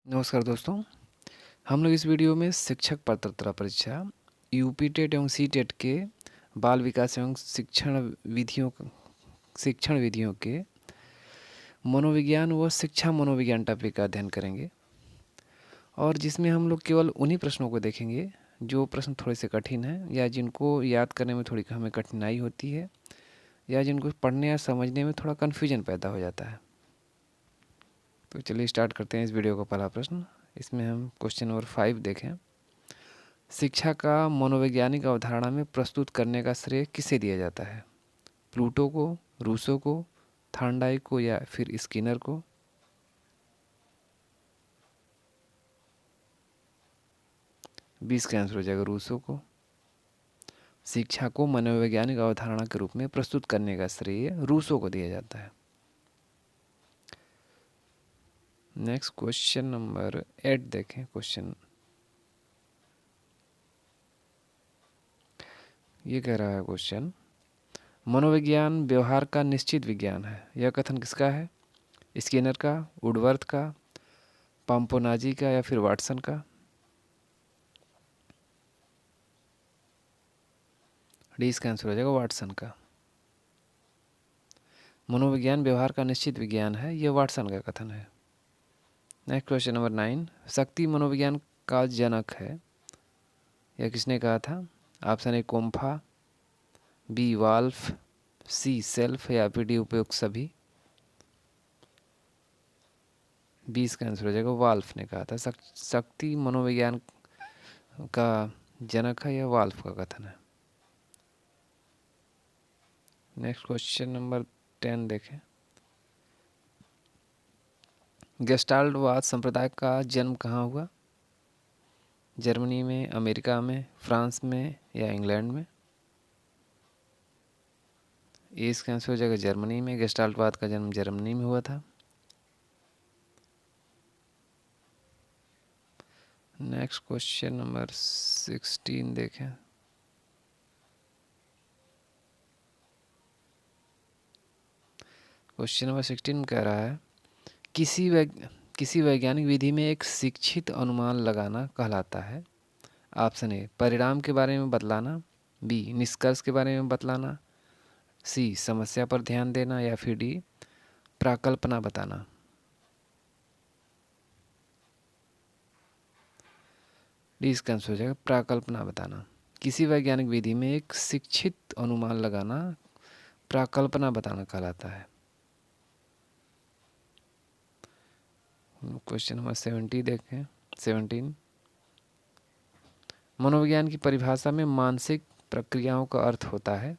नमस्कार दोस्तों। हम लोग इस वीडियो में शिक्षक पात्रता परीक्षा यूपी टेट एवं सी टेट के बाल विकास एवं शिक्षण विधियों के मनोविज्ञान व शिक्षा मनोविज्ञान टॉपिक का अध्ययन करेंगे और जिसमें हम लोग केवल उन्हीं प्रश्नों को देखेंगे जो प्रश्न थोड़े से कठिन हैं या जिनको याद करने में थोड़ी हमें कठिनाई होती है या जिनको पढ़ने या समझने में थोड़ा कन्फ्यूजन पैदा हो जाता है। तो चलिए स्टार्ट करते हैं इस वीडियो का पहला प्रश्न। इसमें हम क्वेश्चन नंबर 5 देखें। शिक्षा का मनोवैज्ञानिक अवधारणा में प्रस्तुत करने का श्रेय किसे दिया जाता है? प्लूटो को, रूसो को, थॉर्नडाइक को या फिर स्किनर को? बीस का आंसर हो जाएगा रूसो को। शिक्षा को मनोवैज्ञानिक अवधारणा के रूप में प्रस्तुत करने का श्रेय रूसो को दिया जाता है। नेक्स्ट क्वेश्चन नंबर 8 देखें। क्वेश्चन ये कह रहा है क्वेश्चन, मनोविज्ञान व्यवहार का निश्चित विज्ञान है। यह कथन किसका है? स्किनर का, वुडवर्थ का, पाम्पोनाजी का या फिर वाटसन का? डी इसका आंसर हो जाएगा वाटसन का। मनोविज्ञान व्यवहार का निश्चित विज्ञान है, यह वाटसन का कथन है। नेक्स्ट क्वेश्चन नंबर 9, शक्ति मनोविज्ञान का जनक है। यह किसने कहा था? ऑप्शन ए कोम्फा, बी वाल्फ, सी सेल्फ या फिर डी उपयुक्त सभी? बी इसका आंसर हो जाएगा वाल्फ ने कहा था। शक्ति मनोविज्ञान का जनक है, यह वाल्फ का कथन है। नेक्स्ट क्वेश्चन नंबर 10 देखें। गेस्टाल्टवाद संप्रदाय का जन्म कहाँ हुआ? जर्मनी में, अमेरिका में, फ्रांस में या इंग्लैंड में? ये इसका आंसर हो जाएगा जर्मनी में। गेस्टाल्टवाद का जन्म जर्मनी में हुआ था। नेक्स्ट क्वेश्चन नंबर 16 देखें। क्वेश्चन नंबर 16 कह रहा है, किसी वैज्ञानिक विधि में एक शिक्षित अनुमान लगाना कहलाता है। ऑप्शन ए परिणाम के बारे में बतलाना, बी निष्कर्ष के बारे में बतलाना, सी समस्या पर ध्यान देना या फिर डी प्राकल्पना बताना? डी इसका आंसर हो जाएगा प्राकल्पना बताना। किसी वैज्ञानिक विधि में एक शिक्षित अनुमान लगाना प्राकल्पना बताना कहलाता है। क्वेश्चन नंबर 17 देखें। 17, मनोविज्ञान की परिभाषा में मानसिक प्रक्रियाओं का अर्थ होता है।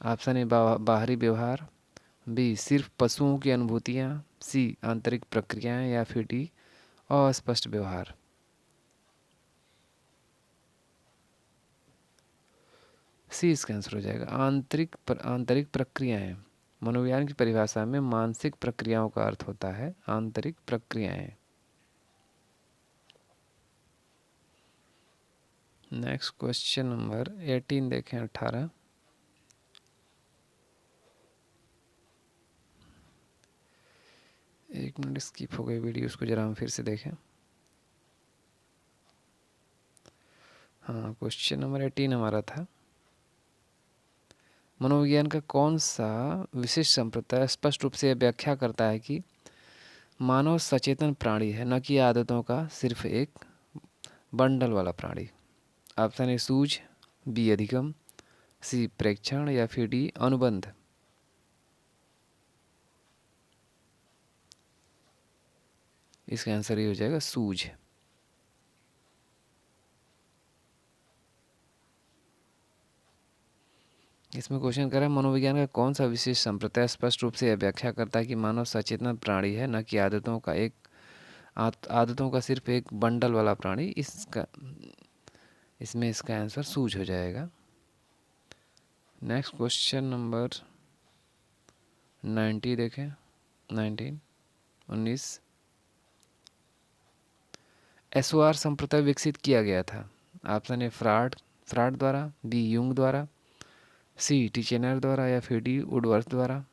ऑप्शन ए बाहरी व्यवहार, बी सिर्फ पशुओं की अनुभूतियाँ, सी आंतरिक प्रक्रियाएं या फिर डी अस्पष्ट व्यवहार? सी इसका आंसर हो जाएगा आंतरिक प्रक्रियाएं। मनोविज्ञान की परिभाषा में मानसिक प्रक्रियाओं का अर्थ होता है आंतरिक प्रक्रियाएं। नेक्स्ट क्वेश्चन नंबर 18 देखें। 18, एक मिनट स्किप हो गई वीडियो, उसको जरा हम फिर से देखें। हाँ, क्वेश्चन नंबर 18 हमारा था, मनोविज्ञान का कौन सा विशिष्ट संप्रदाय स्पष्ट रूप से व्याख्या करता है कि मानव सचेतन प्राणी है, न कि आदतों का सिर्फ एक बंडल वाला प्राणी? ऑप्शन ए सूझ, बी अधिगम, सी प्रेक्षण या फिर डी अनुबंध? इसका आंसर ये हो जाएगा सूझ। इसमें क्वेश्चन कर रहा है, मनोविज्ञान का कौन सा विशेष संप्रदाय स्पष्ट रूप से यह व्याख्या करता है कि मानव सचेतन प्राणी है, न कि आदतों का सिर्फ एक बंडल वाला प्राणी? इसमें इसका आंसर सूझ हो जाएगा। नेक्स्ट क्वेश्चन नंबर 90 देखें। 19, एसओआर संप्रदाय विकसित किया गया था। ऑप्शन ए फ्राड द्वारा, बी यूंग द्वारा, सी टिचेनर द्वारा या फिर डी वुडवर्थ द्वारा?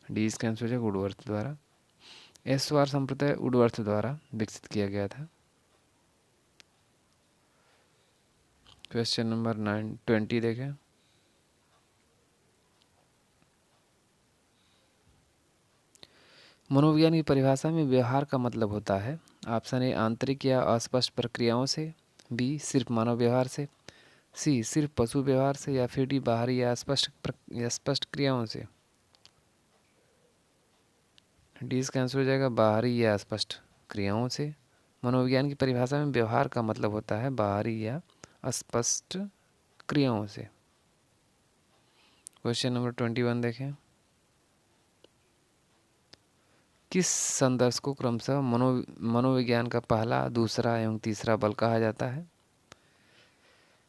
डी इसका आंसर हो जाएगा वुडवर्थ द्वारा। एस्वार संप्रदाय वुडवर्थ द्वारा विकसित किया गया था। क्वेश्चन नंबर 20 देखें। मनोविज्ञान की परिभाषा में व्यवहार का मतलब होता है ऑप्शन ए आंतरिक या अस्पष्ट प्रक्रियाओं से, बी सिर्फ मानव व्यवहार से, सी सिर्फ पशु व्यवहार से, या फिर डी बाहरी या स्पष्ट क्रियाओं से। डी इसका आंसर हो जाएगा बाहरी या स्पष्ट क्रियाओं से। मनोविज्ञान की परिभाषा में व्यवहार का मतलब होता है बाहरी या अस्पष्ट क्रियाओं से। क्वेश्चन नंबर 21 देखें। किस संदर्भ को क्रमशः मनोविज्ञान का पहला, दूसरा एवं तीसरा बल कहा जाता है?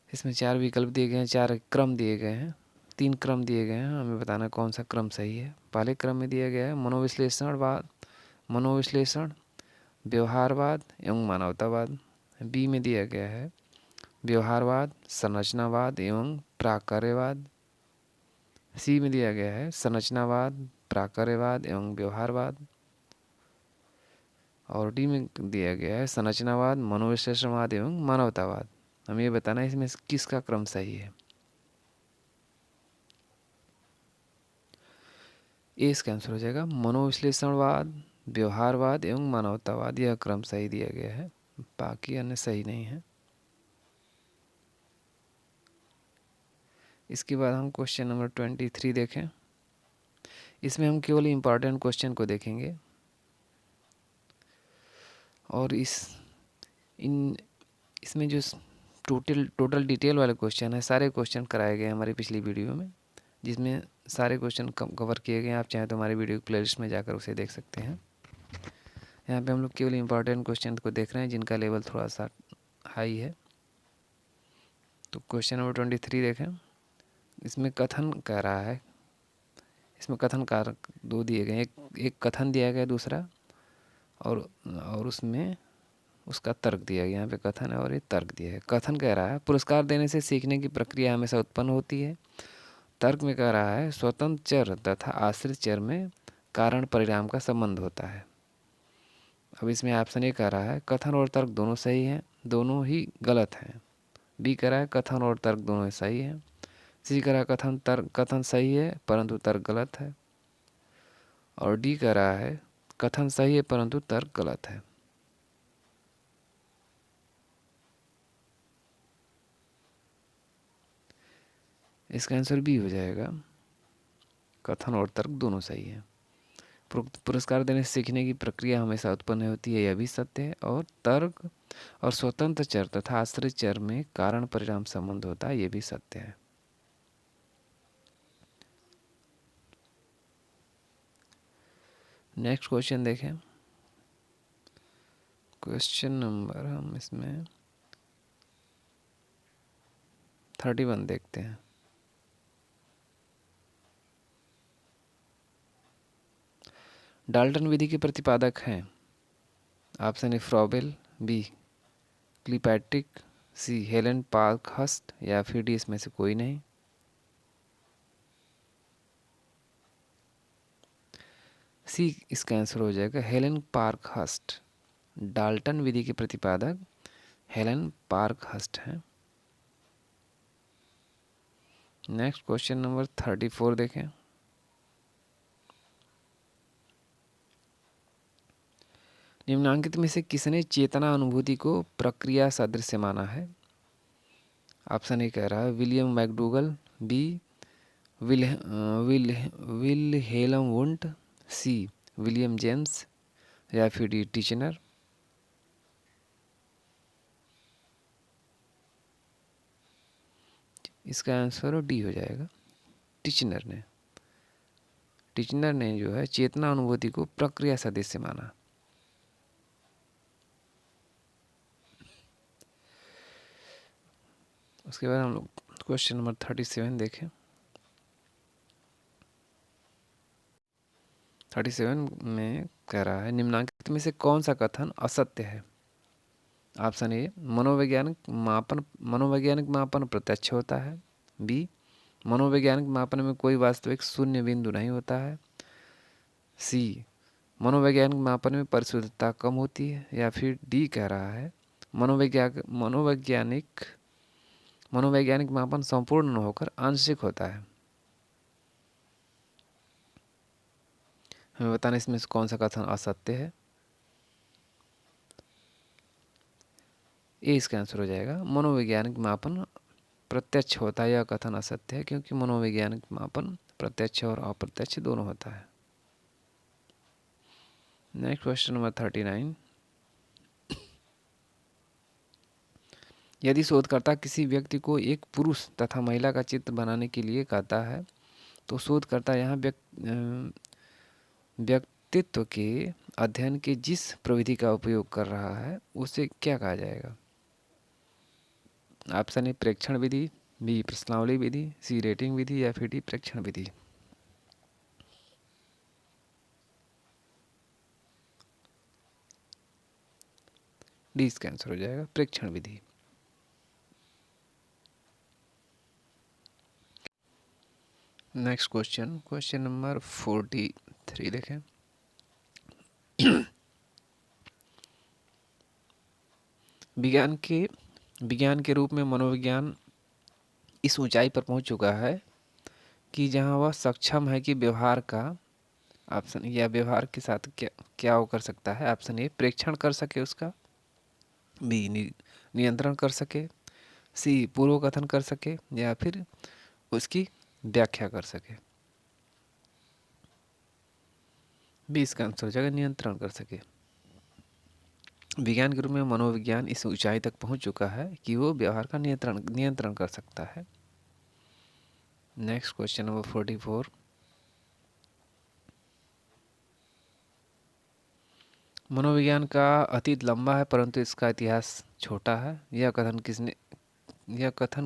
इसमें 4 विकल्प दिए गए हैं, 4 क्रम दिए गए हैं, 3 क्रम दिए गए हैं। हमें बताना कौन सा क्रम सही है। पहले क्रम में दिया गया है मनोविश्लेषण, व्यवहारवाद एवं मानवतावाद। बी में दिया गया है व्यवहारवाद, संरचनावाद एवं प्राकर्यवाद। सी में दिया गया है संरचनावाद, प्राकर्यवाद एवं व्यवहारवाद। और डी में दिया गया है संरचनावाद, मनोविश्लेषणवाद एवं मानवतावाद। हमें ये बताना है इसमें किसका क्रम सही है। ए इसका आंसर हो जाएगा मनोविश्लेषणवाद, व्यवहारवाद एवं मानवतावाद। यह क्रम सही दिया गया है, बाकी अन्य सही नहीं है। इसके बाद हम क्वेश्चन नंबर 23 देखें। इसमें हम केवल इम्पॉर्टेंट क्वेश्चन को देखेंगे और इसमें जो टोटल डिटेल वाले क्वेश्चन है, सारे क्वेश्चन कराए गए हमारी पिछली वीडियो में, जिसमें सारे क्वेश्चन कवर किए गए हैं। आप चाहें तो हमारे वीडियो प्लेलिस्ट में जाकर उसे देख सकते हैं। यहाँ पे हम लोग केवल इम्पॉर्टेंट क्वेश्चन को देख रहे हैं जिनका लेवल थोड़ा सा हाई है। तो क्वेश्चन नंबर 23 देखें। इसमें कथन कह रहा है, इसमें कथन कारक 2 दिए गए हैं, एक कथन दिया गया, दूसरा और उसमें उसका तर्क दिया गया। यहाँ पे कथन है और ये तर्क दिया है। कथन कह रहा है पुरस्कार देने से सीखने की प्रक्रिया हमेशा उत्पन्न होती है। तर्क में कह रहा है स्वतंत्र चर तथा आश्रित चर में कारण परिणाम का संबंध होता है। अब इसमें ऑप्शन ए कह रहा है कथन और तर्क दोनों सही हैं, दोनों ही गलत हैं। बी कह रहा है कथन और तर्क दोनों ही सही हैं। सी कह रहा है कथन सही है परंतु तर्क गलत है। और डी कह रहा है कथन सही है परंतु तर्क गलत है। इसका आंसर बी हो जाएगा, कथन और तर्क दोनों सही है। पुरस्कार देने से सीखने की प्रक्रिया हमेशा उत्पन्न होती है, यह भी सत्य है। और तर्क और स्वतंत्र चर तथा आश्रित चर में कारण परिणाम संबंध होता है, यह भी सत्य है। नेक्स्ट क्वेश्चन देखें। क्वेश्चन नंबर हम इसमें 31 देखते हैं। डाल्टन विधि के प्रतिपादक हैं option A Froebel, B Kilpatrick, C Helen Parkhurst, या फिर डी इसमें से कोई नहीं। सी इसका आंसर हो जाएगा हेलन पार्कहर्स्ट। डाल्टन विधि के प्रतिपादक हेलन पार्कहर्स्ट हैं। नेक्स्ट क्वेश्चन नंबर 34 देखें। निम्नांकित में से किसने चेतना अनुभूति को प्रक्रिया सदृश माना है? ऑप्शन ए कह रहा है William McDougall, B Wilhelm Wundt, C William James, या फिर डी टिचनर। इसका आंसर डी हो जाएगा, टिचनर ने जो है चेतना अनुभूति को प्रक्रिया सदृश माना। उसके बाद हम लोग क्वेश्चन नंबर 37 देखें। 37 में कह रहा है निम्नांकित में से कौन सा कथन असत्य है? ऑप्शन ए मनोवैज्ञानिक मापन प्रत्यक्ष होता है, बी मनोवैज्ञानिक मापन में कोई वास्तविक शून्य बिंदु नहीं होता है, सी मनोवैज्ञानिक मापन में परिशुद्धता कम होती है, या फिर डी कह रहा है मनोवैज्ञानिक मापन संपूर्ण न होकर आंशिक होता है। हमें बताना इसमें से कौन सा कथन असत्य है। ए इसका आंसर हो जाएगा, मनोवैज्ञानिक मापन प्रत्यक्ष होता है। यह कथन असत्य है, क्योंकि मनोवैज्ञानिक मापन प्रत्यक्ष और अप्रत्यक्ष दोनों होता है। Next question number 39। यदि शोधकर्ता किसी व्यक्ति को एक पुरुष तथा महिला का चित्र बनाने के लिए कहता है, तो शोधकर्ता यहाँ व्यक्तित्व के अध्ययन के जिस प्रविधि का उपयोग कर रहा है उसे क्या कहा जाएगा? ऑप्शन ए प्रेक्षण विधि, बी प्रश्नावली विधि, सी रेटिंग विधि, या फिर डी प्रेक्षण विधि। डी इसका आंसर हो जाएगा, प्रेक्षण विधि। नेक्स्ट क्वेश्चन नंबर 43 देखें। विज्ञान के रूप में मनोविज्ञान इस ऊंचाई पर पहुंच चुका है कि जहां वह सक्षम है कि व्यवहार का ऑप्शन या व्यवहार के साथ क्या वो कर सकता है। ऑप्शन ए प्रेक्षण कर सके उसका, बी नियंत्रण कर सके, सी पूर्वकथन कर सके, या फिर उसकी व्याख्या कर सके। बी इसका आंसर हो जाएगा, नियंत्रण कर सके। विज्ञान के रूप में मनोविज्ञान इस ऊंचाई तक पहुंच चुका है कि वो व्यवहार का नियंत्रण कर सकता है। Next question number 44। मनोविज्ञान का अतीत लंबा है परंतु इसका इतिहास छोटा है। यह कथन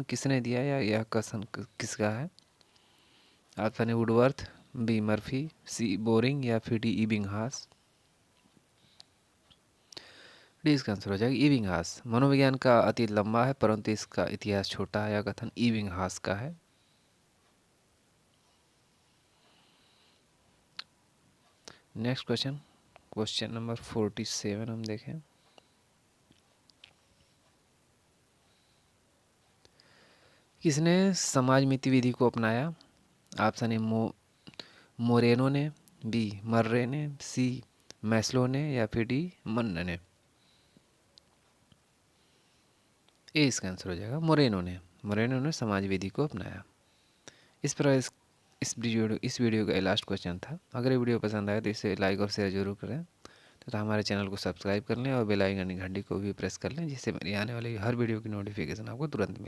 किसने दिया, या यह कथन किसका है? Option A Woodworth, B Murphy, C Boring, या फिर डी इबिंगहास। डी इसका आंसर हो जाएगा इबिंगहास। मनोविज्ञान का अतीत लंबा है परंतु इसका इतिहास छोटा है। यह कथन इबिंगहास का है। नेक्स्ट क्वेश्चन नंबर 47 हम देखें। किसने समाज मिति विधि को अपनाया? ऑप्शन ए मोरेनो ने, बी मर्रे ने, सी मैस्लो ने, या फिर डी मन्न ने। ए इसका आंसर हो जाएगा मोरेनो ने समाज विधि को अपनाया। इस पर इस वीडियो का लास्ट क्वेश्चन था। अगर ये वीडियो पसंद आए तो इसे लाइक और शेयर जरूर करें तथा हमारे चैनल को सब्सक्राइब कर लें और बेल आइकन घंटी को भी प्रेस कर लें, जिससे मेरी आने वाली हर वीडियो की नोटिफिकेशन आपको तुरंत मिले।